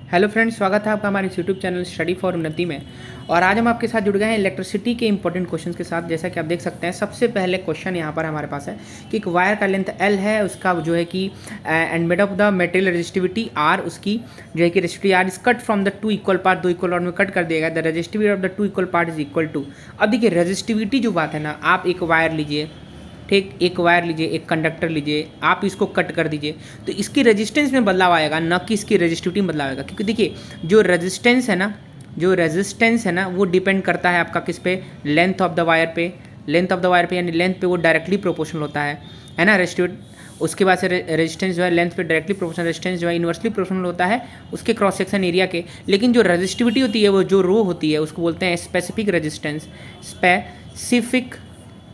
Hello friends, स्वागत है आपका हमारे यूट्यूब चैनल स्टडी फॉर उन्नति में। और आज हम आपके साथ जुड़ गए हैं इलेक्ट्रिसिटी के इंपॉर्टेंट क्वेश्चंस के साथ। जैसा कि आप देख सकते हैं, सबसे पहले क्वेश्चन यहाँ पर हमारे पास है कि एक वायर का लेंथ एल है, उसका जो है कि and made of the material resistivity R, उसकी जो है कि resistivity R is cut from the two equal part, दो इक्वल पार्ट में कट कर दिएगा। The resistivity of the two equal part is equal to. अब देखिए रेजिस्टिविटी जो बात है ना, आप एक वायर लीजिए, ठीक, एक वायर लीजिए, एक कंडक्टर लीजिए, आप इसको कट कर दीजिए तो इसकी रेजिस्टेंस में बदलाव आएगा, न कि इसकी रेजिस्टिविटी में बदलाव आएगा। क्योंकि देखिए जो रेजिस्टेंस है ना वो डिपेंड करता है आपका किस पे, लेंथ ऑफ द वायर पे। लेंथ ऑफ द वायर पे यानी लेंथ पे वो डायरेक्टली प्रोपोर्शनल होता है ना रेजिस्टिविटी। उसके बाद से रेजिस्टेंस जो है लेंथ पे डायरेक्टली प्रोपोर्शनल, रेजिस्टेंस जो है इन्वर्सली प्रोपोर्शनल होता है उसके क्रॉस सेक्शन एरिया के। लेकिन जो रेजिस्टिविटी होती है वो जो रो होती है उसको बोलते हैं स्पेसिफिक रेजिस्टेंस,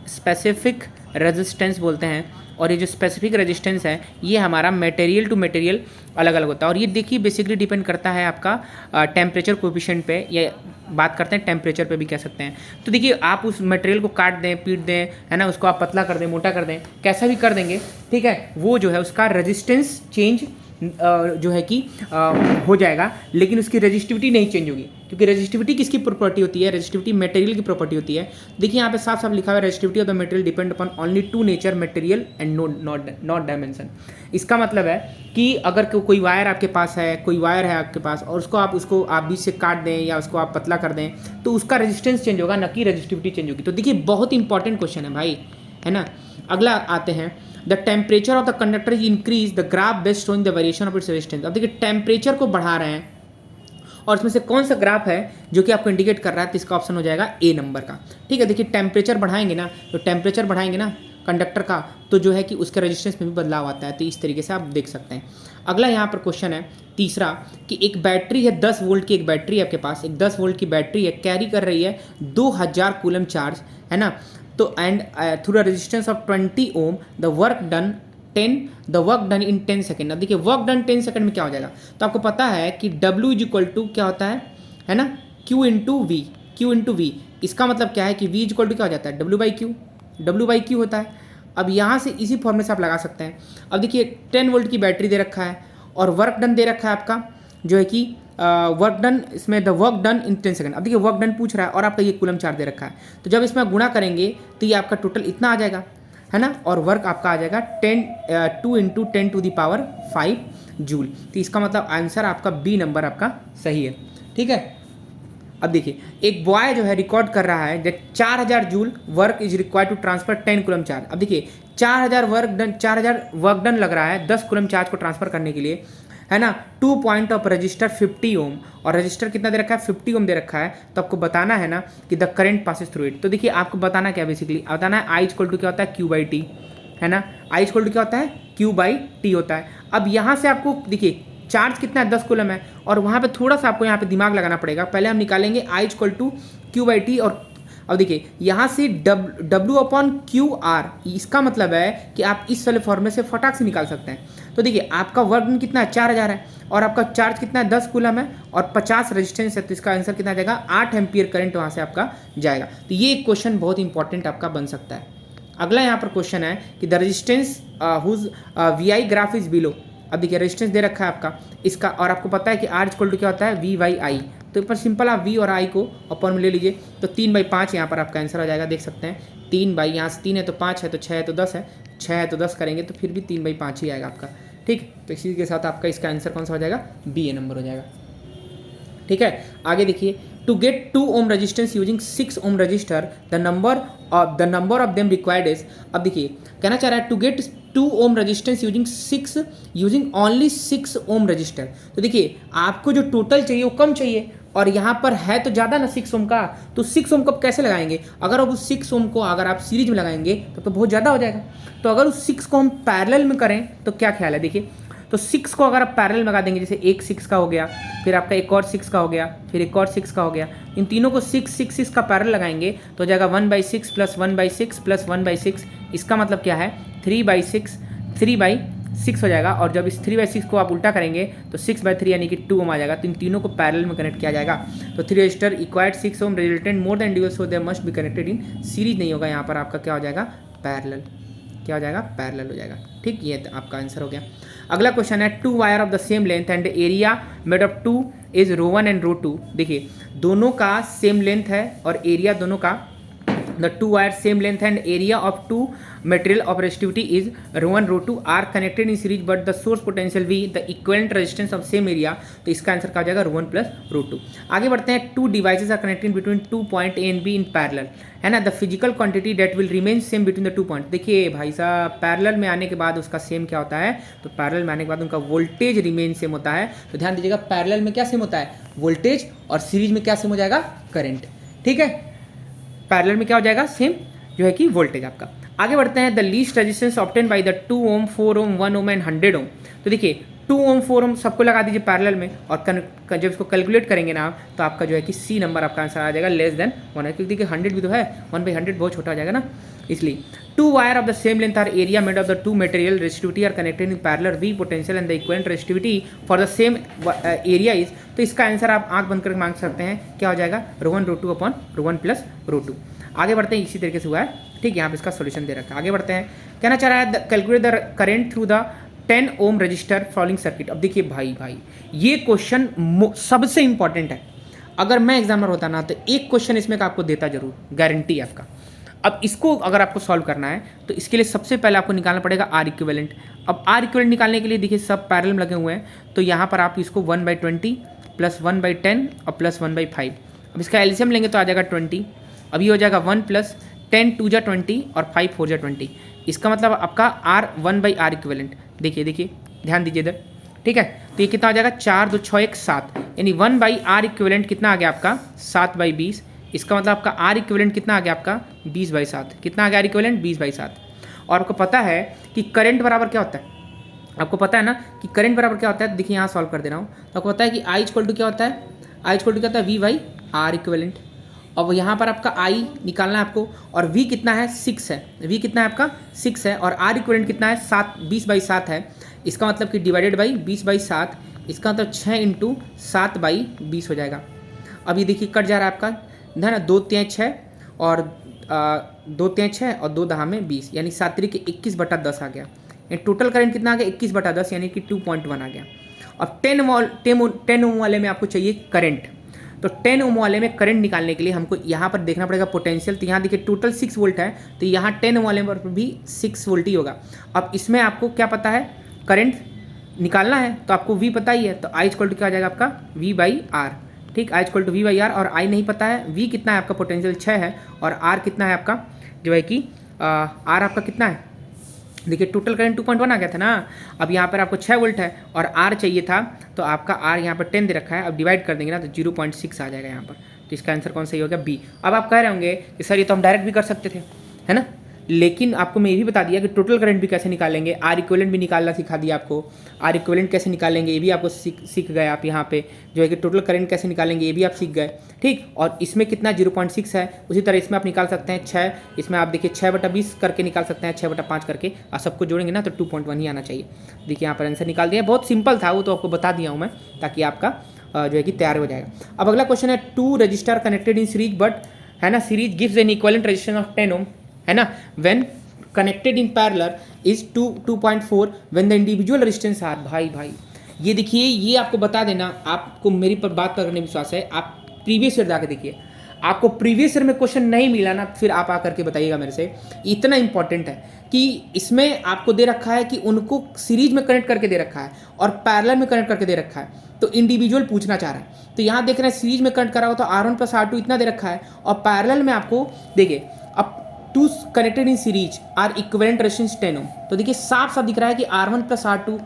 स्पेसिफिक रेजिस्टेंस बोलते हैं। और ये जो स्पेसिफिक रेजिस्टेंस है ये हमारा मटेरियल टू मटेरियल अलग अलग होता है। और ये देखिए बेसिकली डिपेंड करता है आपका टेम्परेचर कोएफिशिएंट पे, या बात करते हैं टेम्परेचर पे भी कह सकते हैं। तो देखिए आप उस मटेरियल को काट दें, पीट दें, है ना, उसको आप पतला कर दें, मोटा कर दें, कैसा भी कर देंगे, ठीक है, वो जो है उसका रेजिस्टेंस चेंज जो है कि हो जाएगा, लेकिन उसकी रेजिस्टिविटी नहीं चेंज होगी। क्योंकि रेजिस्टिविटी किसकी प्रॉपर्टी होती है? रेजिस्टिविटी मटेरियल की प्रॉपर्टी होती है। देखिए यहाँ पे साफ साफ लिखा हुआ है, resistivity of the material depend upon only to nature, material and not dimension. इसका मतलब है कि अगर कोई वायर आपके पास है, कोई वायर है आपके पास, और उसको आप बीच से काट दें या उसको आप पतला कर दें तो उसका रेजिस्टेंस चेंज होगा, न कि रेजिस्टिविटी चेंज होगी। तो देखिए बहुत इंपॉर्टेंट क्वेश्चन है भाई, है ना। अगला आते हैं, the temperature of the conductor is increase the graph best showing the variation of its resistance. अब देखिए टेम्परेचर को बढ़ा रहे हैं और इसमें से कौन सा ग्राफ है जो कि आपको इंडिकेट कर रहा है, तो इसका ऑप्शन हो जाएगा ए नंबर का। ठीक है, देखिए टेम्परेचर बढ़ाएंगे ना, तो टेम्परेचर बढ़ाएंगे ना कंडक्टर का, तो जो है कि उसके रेजिस्टेंस में भी बदलाव आता है। तो इस तरीके से आप देख सकते हैं। अगला यहाँ पर क्वेश्चन है तीसरा, कि एक बैटरी है, 10 वोल्ट की एक बैटरी है आपके पास, एक 10 वोल्ट की बैटरी है, कैरी कर रही है 2000 कूलम चार्ज, है ना। तो and through the resistance of 20 ohm the work done in 10 second. अब देखिए वर्क डन 10 सेकेंड में क्या हो जाएगा, तो आपको पता है कि W इज इक्वल टू क्या होता है ना, Q इंटू वी। इसका मतलब क्या है कि V इज इक्वल टू क्या हो जाता है, W बाई क्यू होता है। अब यहाँ से इसी फॉर्मूले से आप लगा सकते हैं। अब देखिए 10 वोल्ट की बैटरी दे रखा है और वर्क डन दे रखा है आपका, जो है कि वर्क डन, इसमें the work done in 10 second. अब देखिए वर्क डन पूछ रहा है और आपका ये कूलम चार्ज दे रखा है, तो जब इसमें गुणा करेंगे तो ये आपका टोटल इतना आ जाएगा, है ना। और वर्क आपका आ जाएगा 2 into 10 to the power 5 joule. तो इसका मतलब आंसर आपका बी नंबर आपका सही है, ठीक है। अब देखिए एक बॉय जो है रिकॉर्ड कर रहा है that 4000 joule work is required to transfer 10 coulomb charge. अब देखिए 4000 वर्क डन लग रहा है 10 कूलम चार्ज को ट्रांसफर करने के लिए, है ना। 2 पॉइंट ऑफ रजिस्टर 50 ओम, और रजिस्टर कितना दे रखा है, 50 ओम दे रखा है। तो आपको बताना है ना कि the current passes through it. तो देखिए आपको बताना क्या, बेसिकली बताना है आई इक्वल टू क्या होता है, क्यू बाई टी, है ना। आई इक्वल टू क्या होता है, क्यू बाई टी होता है। अब यहाँ से आपको देखिए चार्ज कितना है, 10 कूलम है, और वहाँ पे थोड़ा सा आपको यहाँ पे दिमाग लगाना पड़ेगा। पहले हम निकालेंगे I equal to Q by T, और अब देखिए यहाँ से W अपॉन क्यू आर, इसका मतलब है कि आप इस वाले फॉर्मूले से फटाक से निकाल सकते हैं। तो देखिए आपका वर्क डन कितना है, 4000 है, और आपका चार्ज कितना है, 10 कूलम है, और 50 रेजिस्टेंस है। तो इसका आंसर कितना जाएगा, 8 एम्पियर करंट वहाँ से आपका जाएगा। तो ये एक क्वेश्चन बहुत इंपॉर्टेंट आपका बन सकता है। अगला यहाँ पर क्वेश्चन है कि the resistance whose V I graph is below. अब देखिए रेजिस्टेंस दे रखा है आपका इसका, और आपको पता है कि आर इक्वल टू क्या होता है, वी बाई आई। तो पर सिंपल आप वी और आई को अपन में ले लीजिए, तो 3/5 यहाँ पर आपका आंसर आ जाएगा। देख सकते हैं 3 बाई, यहाँ से 3 है तो 5 है, तो 6 है तो 10 है, 6 है तो 10 करेंगे तो फिर भी 3/5 ही आएगा आपका, ठीक। तो इसी के साथ आपका इसका आंसर कौन सा हो जाएगा, बी ए नंबर हो जाएगा, ठीक है। आगे देखिए, to get 2 ohm resistance using 6 ohm resistor the number of them required is. अब देखिए कहना चाह रहा है to get 2 ohm resistance using only 6 ohm resistor. तो देखिए आपको जो टोटल चाहिए वो कम चाहिए, और यहाँ पर है तो ज़्यादा ना 6 ओम का, तो 6 ओम को आप कैसे लगाएंगे, अगर अब उस 6 ओम को अगर आप सीरीज में लगाएंगे तो बहुत ज़्यादा हो जाएगा। तो अगर उस 6 को हम पैरेलल में करें तो क्या ख्याल है, देखिए तो 6 को अगर आप पैरेलल में लगा देंगे, जैसे एक 6 का हो गया, फिर आपका एक और 6 का हो गया, फिर एक और 6 का हो गया, इन तीनों को 6 का पैरेलल लगाएंगे तो हो जाएगा 1/6 प्लस 1/6 प्लस 1/6। इसका मतलब क्या है, 3/6 हो जाएगा। और जब इस 3/6 को आप उल्टा करेंगे तो 6/3 यानी कि 2 ओम आ जाएगा। तो इन तीनों को पैरेलल में कनेक्ट किया जाएगा। तो 3 register required 6 ohm resultant more than dual, so they must be connected in series, नहीं होगा यहाँ पर आपका क्या हो जाएगा, पैरेलल, क्या हो जाएगा, पैरेलल हो जाएगा। ठीक, ये आपका आंसर हो गया। अगला क्वेश्चन है, two wire of the same length and area made of two is rho one and rho two. देखिए दोनों का सेम लेंथ है और एरिया दोनों का, the two wires same length and area of two material of resistivity is rho 1 rho 2 are connected in series but the source potential V the equivalent resistance of same area। तो इसका answer क्या हो जाएगा, रो 1 plus रो 2। आगे बढ़ते हैं, two devices are connected between two point A and B in parallel, है ना, the physical quantity that will remain same between the two point. देखिए भाई साहब, पैरेलल में आने के बाद उसका सेम क्या होता है, तो पैरेलल में आने के बाद उनका वोल्टेज रिमेन सेम होता है। तो ध्यान दीजिएगा, पैरेलल में क्या सेम होता है, वोल्टेज, और सीरीज में क्या सेम हो जाएगा, करंट। ठीक है, पैरेलल में क्या हो जाएगा, सेम जो है कि वोल्टेज आपका। आगे बढ़ते हैं, the least resistance obtain by the 2 ohm 4 ohm 1 ohm and 100 ohm. तो देखिए 2 ओम 4 ओम सबको लगा दीजिए पैरेलल में, और जब इसको कैलकुलेट करेंगे ना आप, तो आपका जो है कि सी नंबर आपका आंसर आ जाएगा लेस देन 1 है, क्योंकि देखिए 100 भी तो है, 1/100 बहुत छोटा हो जाएगा ना, इसलिए। Two wire of the same length are area made of the two material resistivity are connected in parallel, we potential and the equivalent resistivity for the same area is. तो इसका आंसर आप आंख बंद करके मांग सकते हैं, क्या हो जाएगा, रो 1 रो 2 अपॉन रो 1 प्लस रो 2। आगे बढ़ते हैं, इसी तरीके से हुआ है। ठीक, यहाँ पे इसका सॉल्यूशन दे रखा है। आगे बढ़ते हैं, कहना चाह रहा है calculate the current through the 10 ohm resistor following circuit. अब देखिए भाई ये क्वेश्चन सबसे इंपॉर्टेंट है। अगर मैं एग्जामिनर होता ना तो एक क्वेश्चन इसमें का आपको देता जरूर, गारंटी है आपका। अब इसको अगर आपको सॉल्व करना है तो इसके लिए सबसे पहले आपको निकालना पड़ेगा आर इक्विवेलेंट। अब आर इक्विवेलेंट निकालने के लिए देखिए सब पैरेलल में लगे हुए हैं, तो यहाँ पर आप इसको 1/20 प्लस 1/10 और प्लस 1/5। अब इसका एलसीएम लेंगे तो आ जाएगा 20। अभी हो जाएगा 1 प्लस 10 2 जा 20 और 5 4 जा 20। इसका मतलब आपका R 1/R इक्विवेलेंट। देखिए ध्यान दीजिए इधर, ठीक है, तो ये कितना आ जाएगा, 4 2 6 1 7, यानी 1/R इक्विवेलेंट कितना आ गया आपका, 7/20। इसका मतलब आपका R इक्विवेलेंट कितना आ गया आपका, 20/7। कितना आ गया R इक्विवेलेंट, 20/7। और आपको पता है कि करंट बराबर क्या होता है, आपको पता है ना कि करंट बराबर क्या होता है। देखिए यहाँ सॉल्व कर दे रहा हूँ, तो आपको पता है कि I इक्वल टू क्या होता है, I इक्वल टू क्या होता है, V/R इक्विवेलेंट। अब यहाँ पर आपका I निकालना है आपको, और V कितना है, 6 है, V कितना है आपका 6 है, और R इक्विवेलेंट कितना है 20/7 है। इसका मतलब कि डिवाइडेड बाई 20/7, इसका मतलब 6 × 7/20 हो जाएगा। अब ये देखिए कट जा रहा है आपका, है ना, 2 3 6 और 2 3 6 और 2 10 में 20, यानी 7 3 21/10 आ गया। टोटल करंट कितना आ गया, 21/10, यानी कि 2.1 आ गया। अब 10 ओम वाले में आपको चाहिए करंट, तो 10 ओम वाले में करंट निकालने के लिए हमको यहाँ पर देखना पड़ेगा पोटेंशियल। तो यहाँ देखिए टोटल 6 वोल्ट है, तो यहाँ 10 ओम वाले पर भी 6 वोल्ट ही होगा। अब इसमें आपको क्या पता है, करंट निकालना है, तो आपको V पता ही है, तो I इक्वल टू क्या आ जाएगा आपका, V/R। ठीक, I इक्वल टू V/R, और I नहीं पता है, V कितना है आपका, पोटेंशियल 6 है, और R कितना है आपका, जो है कि R आपका कितना है, देखिए टोटल करंट 2.1 आ गया था ना। अब यहाँ पर आपको 6 वोल्ट है और R चाहिए था, तो आपका R यहाँ पर 10 दे रखा है। अब डिवाइड कर देंगे ना तो 0.6 आ जाएगा यहाँ पर। तो इसका आंसर कौन सही हो गया, B। अब आप कह रहे होंगे कि सर ये तो हम डायरेक्ट भी कर सकते थे, है ना, लेकिन आपको मैं ये भी बता दिया कि टोटल करंट भी कैसे निकालेंगे, आर इक्विवेलेंट भी निकालना सिखा दिया आपको। आर इक्विवेलेंट कैसे निकालेंगे ये भी आपको सीख गए आप यहाँ पे, जो है कि टोटल करंट कैसे निकालेंगे ये भी आप सीख गए। ठीक, और इसमें कितना 0.6 है, उसी तरह इसमें आप निकाल सकते हैं 6। इसमें आप देखिए 6/20 करके निकाल सकते हैं, 6/5 करके, और सबको जोड़ेंगे ना तो 2.1 ही आना चाहिए। देखिए यहाँ पर आंसर निकाल दिया, बहुत सिंपल था वो, तो आपको बता दिया हूँ मैं, ताकि आपका जो है कि तैयार हो जाएगा। अब अगला क्वेश्चन है, 2 register connected in series but, है ना, series gives an equivalent resistance of 10 ओम, है ना, when connected in parallel is 2.4 when the individual resistance R. भाई ये देखिए, ये आपको बता देना, आपको मेरी पर बात करने में विश्वास है, आप प्रीवियस ईयर जाके देखिए, आपको प्रीवियस ईयर में क्वेश्चन नहीं मिला ना, फिर आप आकर के बताइएगा मेरे से। इतना इंपॉर्टेंट है कि इसमें आपको दे रखा है कि उनको सीरीज में कनेक्ट करके दे रखा है और पैरेलल में कनेक्ट करके दे रखा है, तो इंडिविजुअल पूछना चाह रहा है। तो यहाँ देख रहे हैं सीरीज में कनेक्ट करा हो तो R1 + R2 इतना दे रखा है, और पैरेलल में आपको देखिए अब 2 connected in series are equivalent resistance 10 ohm. तो देखिए साफ साफ दिख रहा है कि R1 + R2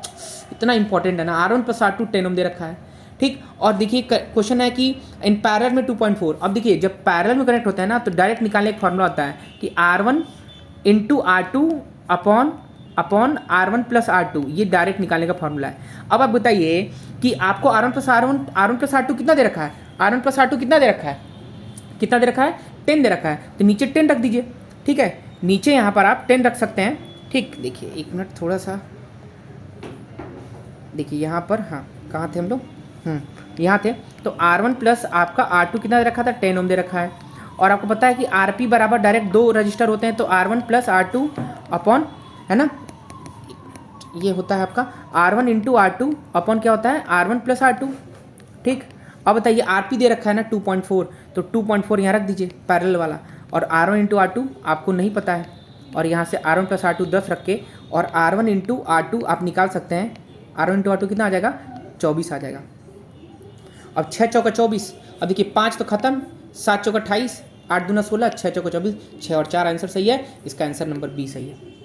इतना इंपॉर्टेंट है ना, R1 + R2 10 ओम दे रखा है। ठीक, और देखिए क्वेश्चन है कि इन पैरेलल में 2.4। अब देखिए जब पैरेलल में कनेक्ट होता है ना तो डायरेक्ट निकालने एक फॉर्मूला होता है कि R1 × R2 upon R1 + R2, ये डायरेक्ट निकालने का फॉर्मूला है। अब आप बताइए कि आपको R1 + R2 कितना दे रखा है, R1 + R2 कितना दे रखा है, 10 दे रखा है, तो नीचे 10 रख दीजिए। ठीक है, नीचे यहाँ पर आप 10 रख सकते हैं। ठीक, देखिए 1 मिनट थोड़ा सा, देखिए यहाँ पर, हाँ कहाँ थे हम लोग, यहाँ थे। तो R1 + आपका R2 कितना दे रखा था, 10 ओम दे रखा है। और आपको पता है कि RP बराबर डायरेक्ट 2 रजिस्टर होते हैं, तो R1 + R2 अपॉन है ना। ये होता है आपका R1 इंटू R2 अपॉन क्या होता है R1 प्लस R2, ठीक। अब बताइए RP दे रखा है ना 2.4, तो 2.4 यहाँ रख दीजिए पैरेलल वाला, और R1 इंटू R2 आपको नहीं पता है, और यहाँ से R1 प्लस R2 10 रख के, और R1 इंटू R2 आप निकाल सकते हैं, R1 इंटू R2 कितना आ जाएगा 24 आ जाएगा। अब 6 चौका 24, अब देखिए 5 तो खत्म, 7 चौका 28, 8 दूना 16, 6 चौका 24, 6 और 4 आंसर सही है, इसका आंसर नंबर बी सही है।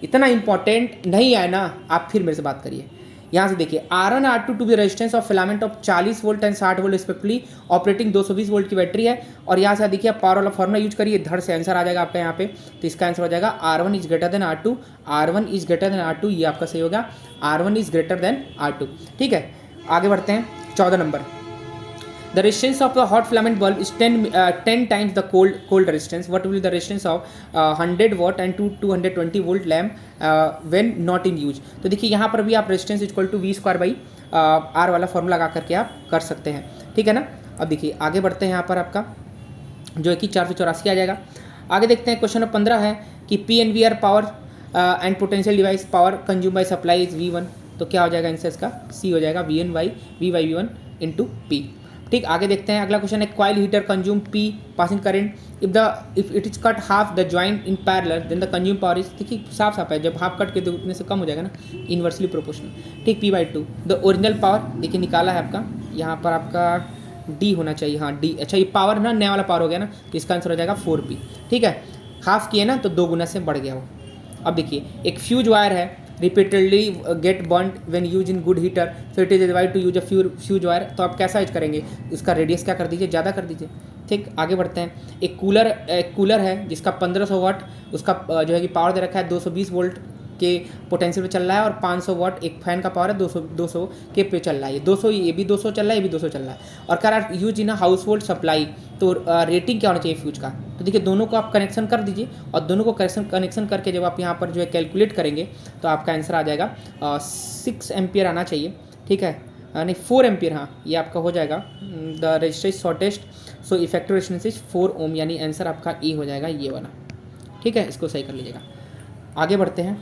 इतना इंपॉर्टेंट नहीं है ना, आप फिर मेरे से बात करिए। यहाँ से देखिए R1 R2 to be resistance of filament of 40 volt and 60 volt respectively, operating 220 volt की बैटरी है, और यहाँ से देखिए आप पावर वाला फॉर्मूला यूज करिए, धड़ से आंसर आ जाएगा आपका यहाँ पे। तो इसका आंसर हो जाएगा R1 is greater than R2, R1 is greater than R2, ये आपका सही होगा, R1 is greater than R2, ठीक है। आगे बढ़ते हैं 14 number. The resistance of a hot filament bulb is 10 times the cold resistance. What will be the resistance of 100 watt and 220 volt lamp when not in use? तो देखिए यहाँ पर भी आप resistance equal to V square by R वाला formula लगा करके आप कर सकते हैं, ठीक है ना। अब देखिए आगे बढ़ते हैं, यहाँ पर आपका जो है कि 484 आ जाएगा। आगे देखते हैं क्वेश्चन नंबर 15 है कि P N V R power and potential device power consume by supply is V1, तो क्या हो जाएगा आंसर इसका सी हो जाएगा VN by V1 into P, ठीक। आगे देखते हैं अगला क्वेश्चन है coil heater consume P passing current if it is cut half the joint in parallel then the consume power is, देखिए साफ साफ है, जब हाफ कट के उतने से कम हो जाएगा ना, इनवर्सली प्रोपोर्शनल, ठीक। P/2 द ओरिजिनल पावर देखिए निकाला है आपका, यहाँ पर आपका D होना चाहिए, हाँ D, अच्छा ये पावर ना नया वाला पावर हो गया ना, तो इसका आंसर हो जाएगा 4P, ठीक है। हाफ किए ना तो 2 गुना से बढ़ गया वो। अब देखिए एक फ्यूज वायर है, repeatedly get burnt when used in good heater, so it is advised to use a fuse wire, तो आप कैसा यूज करेंगे, उसका रेडियस क्या कर दीजिए, ज़्यादा कर दीजिए, ठीक। आगे बढ़ते हैं, एक कूलर है जिसका 1500 वाट उसका जो है कि पावर दे रखा है, 220 वोल्ट के पोटेंशियल पे चल रहा है, और 500 वाट एक फैन का पावर है 200 के पे चल रहा है, ये 200, ये भी 200 चल रहा है, ये भी 200 चल रहा है, और कह रहा है use in a house hold supply, तो रेटिंग क्या होना चाहिए फ्यूज का, तो देखिए दोनों को आप कनेक्शन कर दीजिए, और दोनों को कनेक्शन करके जब आप यहाँ पर जो है कैलकुलेट करेंगे तो आपका आंसर आ जाएगा 6 एम्पियर आना चाहिए, ठीक है, नहीं 4 एम्पियर, हाँ ये आपका हो जाएगा the register shortest, so effective resistance is 4 ओम, यानी आंसर आपका ए हो जाएगा ये वाला, ठीक है, इसको सही कर लीजिएगा। आगे बढ़ते हैं,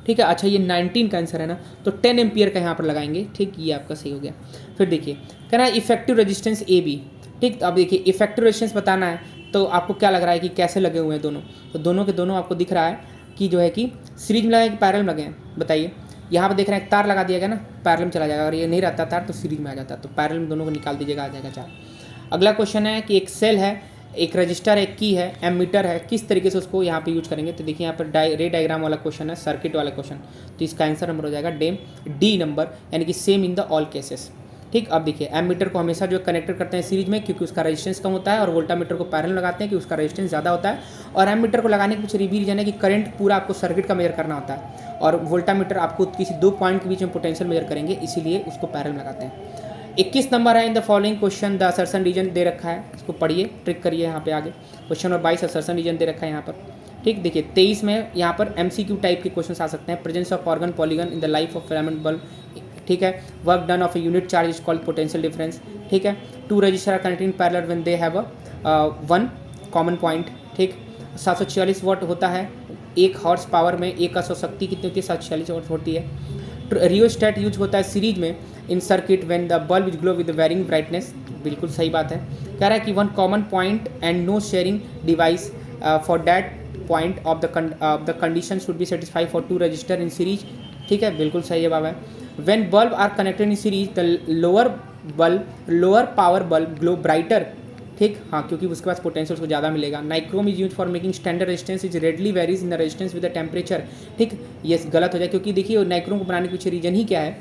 ठीक है। अच्छा ये 19 का आंसर है ना, तो 10 एम्पियर का यहाँ पर लगाएंगे, ठीक, ये आपका सही हो गया। फिर देखिए कह रहा है इफेक्टिव रेजिस्टेंस AB, ठीक। तो अब देखिए इफेक्टिव रेजिस्टेंस बताना है, तो आपको क्या लग रहा है कि कैसे लगे हुए हैं दोनों, तो दोनों के दोनों आपको दिख रहा है कि जो है कि सीरीज में लगे कि पैरेलल में लगे हैं, बताइए। यहाँ पर देख रहे हैं तार लगा दिया गया ना, पैरेलल में चला जाएगा, अगर ये नहीं रहता तार तो सीरीज में आ जाता, तो पैरेलल में दोनों को निकाल दीजिएगा, आ जाएगा 4। अगला क्वेश्चन है कि एक सेल है, एक रजिस्टर है, की है, एमीटर है, किस तरीके से उसको यहाँ पे यूज करेंगे, तो देखिए यहाँ पर रे डायग्राम वाला क्वेश्चन है, सर्किट वाला क्वेश्चन, तो इसका आंसर नंबर हो जाएगा डी नंबर, यानी कि same in the all cases, ठीक। अब देखिए एमीटर को हमेशा जो कनेक्टेड करते हैं सीरीज में, क्योंकि उसका रेजिस्टेंस कम होता है, और वोल्टामीटर को पैरेलल लगाते हैं कि उसका रेजिस्टेंस ज़्यादा होता है, और एमीटर को लगाने के पीछे भी रीजन है कि करंट पूरा आपको सर्किट का मेजर करना होता है, और वोल्टामीटर आपको किसी 2 पॉइंट के बीच में पोटेंशियल मेजर करेंगे, इसीलिए उसको पैरेलल लगाते हैं। 21 नंबर है in the following question the assertion reason दे रखा है, इसको पढ़िए, ट्रिक करिए यहाँ पे आगे। क्वेश्चन नंबर 22 असर्शन रीजन दे रखा है यहाँ पर, ठीक। देखिए 23 में यहाँ पर MCQ टाइप के क्वेश्चन आ सकते हैं, presence of argon polygon in the life of filament bulb, ठीक है। Work done of a unit charge is called potential difference, ठीक है। 2 resistor are connected in parallel when they have one common point, ठीक। 746 वाट होता है, 1 horse power में 1 का शक्ति कितनी होती है, 746 वाट होती है। रियोस्टेट यूज होता है सीरीज में in circuit when the bulb is glow with varying brightness, बिल्कुल सही बात है। कह रहा है कि 1 common point and no sharing device for that point of the condition should be satisfy for 2 register in series, ठीक है, बिल्कुल सही जवाब है। When bulb are connected in series the lower power bulb glow brighter, ठीक, हाँ, क्योंकि उसके पास पोटेंशियल उसको ज़्यादा मिलेगा। Nichrome is use for making standard resistance is readily varies in the resistance with the temperature, ठीक, ये गलत हो जाए, क्योंकि देखिए नाइक्रोम को बनाने के पीछे रीजन ही क्या है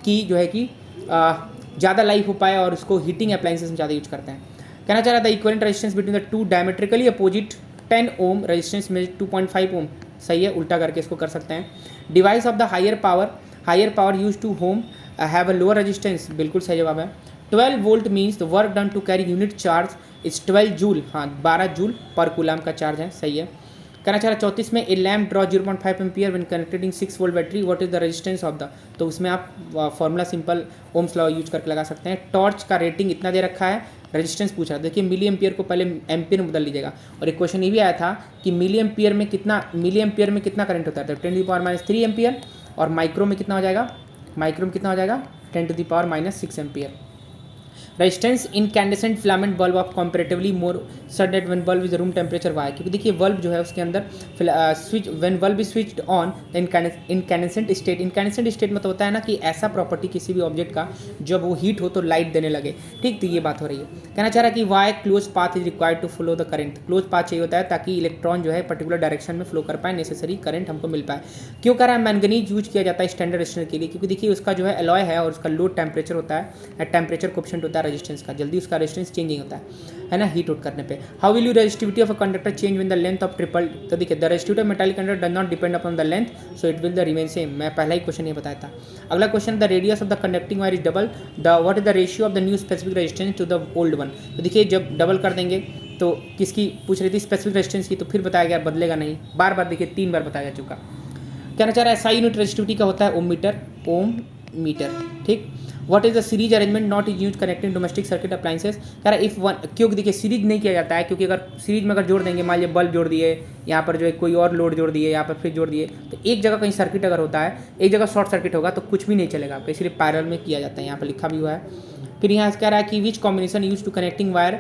कि जो है कि ज़्यादा लाइफ हो पाए, और उसको हीटिंग अप्लाइंसेस में ज़्यादा यूज करते हैं। कहना चाह रहा था equivalent resistance between the 2 diametrically opposite 10 ohm resistance में 2.5 ओम, सही है, उल्टा करके इसको कर सकते हैं। Device of the higher power use to home have a lower resistance, बिल्कुल सही जवाब है। 12 volt means the work done to carry unit charge is 12 joule, हाँ 12 जूल पर कूलम का चार्ज है, सही है। कहना चाह रहा 34 में ए lamp draw 0.5 ampere when connected in 6 volt battery, what is the resistance of the, तो उसमें आप formula simple Ohm's law use करके लगा सकते हैं। टॉर्च का रेटिंग इतना दे रखा है, रेजिस्टेंस पूछ रहा था। देखिए मिली एम्पियर को पहले एम्पियर में बदल लीजिएगा। और एक क्वेश्चन ये भी आया था कि मिली एम्पियर में कितना करंट होता है, तो 10⁻³ एम्पियर, और माइक्रो में कितना हो जाएगा, माइक्रो में कितना हो जाएगा 10⁻⁻6 ampere. Resistance incandescent filament bulb of comparatively more such that when bulb is room temperature why, क्योंकि देखिए बल्ब जो है उसके अंदर switch when bulb is switched on incandescent state मतलब होता है ना कि ऐसा प्रॉपर्टी किसी भी ऑब्जेक्ट का जब वो हीट हो तो लाइट देने लगे, ठीक। तो ये बात हो रही है। कहना चाह रहा है कि why close path is required to flow the current, close path चाहिए होता है ताकि इलेक्ट्रॉन जो है पर्टिकुलर डायरेक्शन में फ्लो कर पाए, नेसेसरी करंट हमको मिल पाए। क्यों कह रहा है मैंगनीज यूज किया जाता है स्टैंडर्ड रेजिस्टेंस के लिए, क्योंकि देखिए उसका जो है अलॉय है और उसका लो टेम्परेचर होता है, टेम्परेचर कोएफिशिएंट होता है रेजिस्टेंस का, जल्दी उसका रेजिस्टेंस चेंजिंग होता है ना, हीट आउट करने पे। How will you resistivity of a conductor change when the length of triple, तो देखिए the resistivity of metallic conductor does not depend upon the length so it will the remain same. मैं पहला ही question ये बताया था। अगला question, the radius of the conducting wire is double, the what is the ratio of the new specific resistance to the old one. तो देखिए जब डबल कर देंगे तो किसकी पूछ रही थी, स्पेसिफिक रेजिस्टेंस की, तो फिर बताया गया बदलेगा नहीं, बार बार देखिए 3 बार बताया जा चुका। कहना चाह रहा है SI यूनिट रेजिस्टिविटी का होता है ओम मीटर, ठीक। What is the series arrangement not is use connecting domestic circuit appliances, कह रहा है इफ वन, क्योंकि देखिए सीरीज नहीं किया जाता है, क्योंकि अगर सीरीज में अगर जोड़ देंगे, मान लीजिए बल्ब जोड़ दिए, यहाँ पर जो है कोई और लोड जोड़ दिए, यहाँ पर फ्रिज जोड़ दिए, तो एक जगह कहीं सर्किट अगर होता है, एक जगह शॉर्ट सर्किट होगा तो कुछ भी नहीं चलेगा आपका, इसलिए पैरेलल में किया जाता है, यहाँ पर लिखा भी हुआ है। फिर यहाँ कह रहा है कि which combination use to connecting wire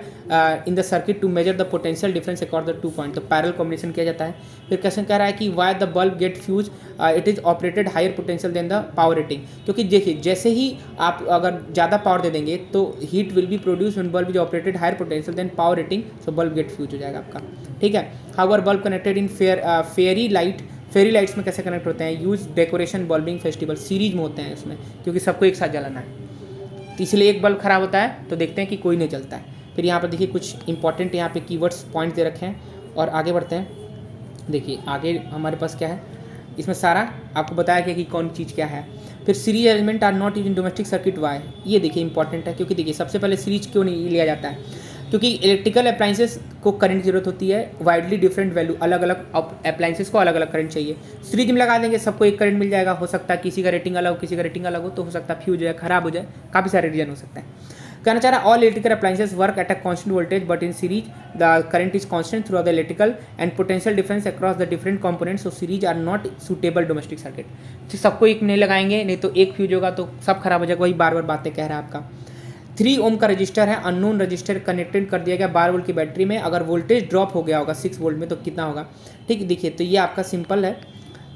in the circuit to measure the potential difference accord the 2 point, तो पैरेलल कॉम्बिनेशन किया जाता है। फिर क्वेश्चन कह रहा है कि why the bulb get fuse it is operated higher potential than the power rating, क्योंकि देखिए जैसे ही आप अगर ज़्यादा पावर दे देंगे तो heat will be produce when bulb is operated higher potential than power rating, so bulb get fuse हो जाएगा आपका, ठीक है। However bulb connected in fairy lights में कैसे कनेक्ट होते हैं, use decoration bulbing festival, series में होते हैं इसमें, क्योंकि सबको एक साथ जलाना है, तो इसलिए एक बल्ब खराब होता है तो देखते हैं कि कोई नहीं चलता है। फिर यहाँ पर देखिए कुछ इंपॉर्टेंट यहाँ पे कीवर्ड्स पॉइंट दे रखे हैं और आगे बढ़ते हैं। देखिए आगे हमारे पास क्या है, इसमें सारा आपको बताया गया कि कौन चीज़ क्या है। फिर series arrangement are not use in domestic circuit why, ये देखिए इंपॉर्टेंट है, क्योंकि देखिए सबसे पहले सीरीज क्यों नहीं लिया जाता है, क्योंकि इलेक्ट्रिकल अप्लाइंसेस को करंट की जरूरत होती है, वाइडली डिफरेंट वैल्यू, अलग अलग अप्लाइंसेस को अलग अलग करंट चाहिए। सीरीज में लगा देंगे सबको एक करंट मिल जाएगा, हो सकता है किसी का रेटिंग अलग हो, किसी का रेटिंग अलग हो, तो हो सकता है फ्यूज हो जाए, खराब हो जाए, काफ़ी सारे रीजन हो सकते हैं। कहना चाह रहा है all electrical appliances work at a constant voltage but in series the current is constant through the electrical and potential difference across the different components, so series are not suitable domestic circuit. तो सबको एक नहीं लगाएंगे, नहीं तो एक fuse होगा तो सब खराब हो जाएगा, वही बार बार बातें कह रहा है आपका। 3 ओम का रजिस्टर है, अननोन रजिस्टर कनेक्टेड कर दिया गया 12 वोल्ट की बैटरी में, अगर वोल्टेज ड्रॉप हो गया होगा 6 वोल्ट में तो कितना होगा, ठीक। देखिए तो ये आपका सिंपल है,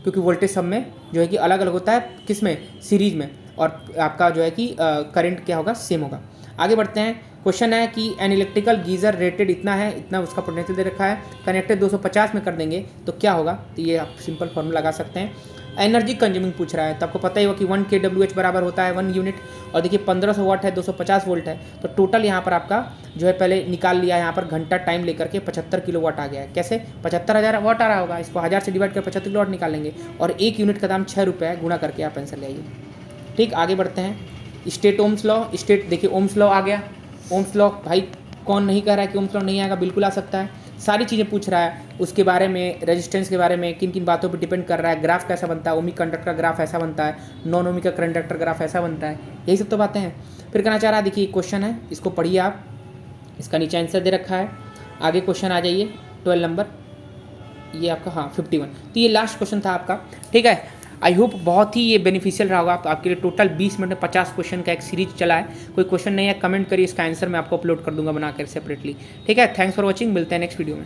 क्योंकि वोल्टेज सब में जो है कि अलग अलग होता है, किस में, सीरीज में, और आपका जो है कि करंट क्या होगा, सेम होगा। आगे बढ़ते हैं। क्वेश्चन है कि एन इलेक्ट्रिकल गीजर रेटेड इतना है, इतना उसका पोटेंशियल दे रखा है, कनेक्टेड 250 में कर देंगे तो क्या होगा, तो ये आप सिंपल फॉर्मूला लगा सकते हैं। एनर्जी कंज्यूमिंग पूछ रहा है, तो आपको पता ही होगा कि 1 kWh बराबर होता है 1 यूनिट, और देखिए 1500 वाट है, 250 वोल्ट है, तो टोटल यहाँ पर आपका जो है पहले निकाल लिया, यहाँ पर घंटा टाइम लेकर के 75 किलोवाट आ गया है। कैसे 75,000 वाट आ रहा होगा, इसको 1000 से डिवाइड कर 75 किलोवाट निकालेंगे, और 1 यूनिट का दाम 6 रुपये है, गुणा करके आप आंसर ले आइए, ठीक। आगे बढ़ते हैं। स्टेट ओम्स लॉ, स्टेट देखिए ओम्स लॉ आ गया, ओम्स लॉ भाई कौन नहीं कह रहा है कि ओम्स लॉ नहीं आएगा, बिल्कुल आ सकता है। सारी चीज़ें पूछ रहा है, उसके बारे में, रेजिस्टेंस के बारे में, किन किन बातों पर डिपेंड कर रहा है, ग्राफ कैसा बनता है, ओमिक कंडक्टर का ग्राफ ऐसा बनता है, नॉन ओमिक का कंडक्टर ग्राफ ऐसा बनता है, यही सब तो बातें हैं। फिर कहना चाह रहा है, देखिए क्वेश्चन है, इसको पढ़िए आप, इसका नीचे आंसर दे रखा है। आगे क्वेश्चन आ जाइए 12 नंबर, ये आपका हाँ 51, तो ये लास्ट क्वेश्चन था आपका, ठीक है। आई होप बहुत ही ये बेनिफिशियल रहा होगा आपके लिए। टोटल 20 मिनट में 50 क्वेश्चन का एक सीरीज चला है। कोई क्वेश्चन नहीं है कमेंट करिए, इसका आंसर मैं आपको अपलोड कर दूंगा बनाकर सेपरेटली, ठीक है। थैंक्स फॉर वॉचिंग, मिलते हैं नेक्स्ट वीडियो में।